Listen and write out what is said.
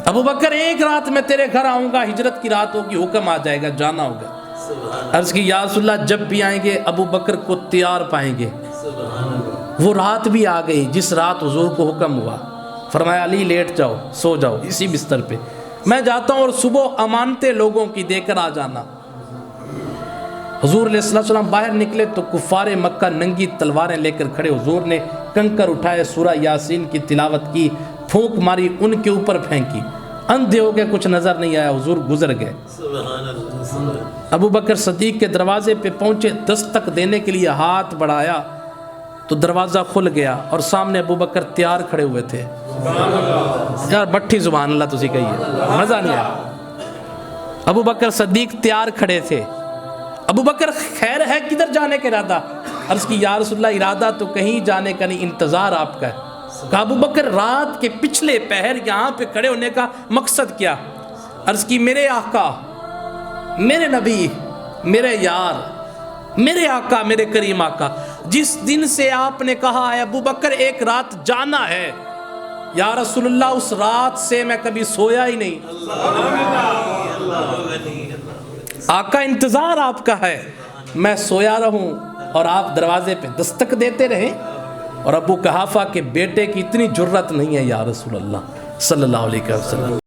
ابو بکر ایک رات میں تیرے گھر آؤں گا، ہجرت کی رات ہوگی، حکم آ جائے گا، جانا ہوگا۔ عرض کی یا رسول اللہ جب بھی آئیں گے ابو بکر کو تیار پائیں گے۔ وہ رات بھی آ گئی جس رات حضور کو حکم ہوا، فرمایا علی لیٹ جاؤ، سو جاؤ اسی بستر پہ، میں جاتا ہوں اور صبح امانتیں لوگوں کی دے کر آ جانا۔ حضور علیہ السلام باہر نکلے تو کفار مکہ ننگی تلواریں لے کر کھڑے۔ حضور نے کنکر اٹھائے، سورہ یاسین کی تلاوت کی، پھونک ماری، ان کے اوپر پھینکی، اندھے ہو گئے، کچھ نظر نہیں آیا، حضور گزر گئے۔ ابو بکر صدیق کے دروازے پہ پہنچے، دستک دینے کے لیے ہاتھ بڑھایا تو دروازہ کھل گیا اور سامنے ابو بکر تیار کھڑے ہوئے تھے۔ یار بٹھی سبحان اللہ تسی کہیے، مزہ نہیں آیا۔ ابو بکر صدیق تیار کھڑے تھے۔ ابو بکر خیر ہے کدھر جانے کا ارادہ؟ عرض کی یا رسول اللہ ارادہ تو کہیں جانے کا نہیں، انتظار آپ کا ہے۔ کہا ابو بکر رات کے پچھلے پہر یہاں پہ کھڑے ہونے کا مقصد کیا؟ عرض کی میرے آقا، میرے نبی، میرے یار، میرے آقا، میرے کریم آقا، جس دن سے آپ نے کہا ہے ابو بکر ایک رات جانا ہے، یا رسول اللہ اس رات سے میں کبھی سویا ہی نہیں۔ آقا انتظار آپ کا ہے، میں سویا رہوں اور آپ دروازے پہ دستک دیتے رہیں؟ اور ابو قحافہ کے بیٹے کی اتنی جرت نہیں ہے یا رسول اللہ صلی اللہ علیہ وسلم۔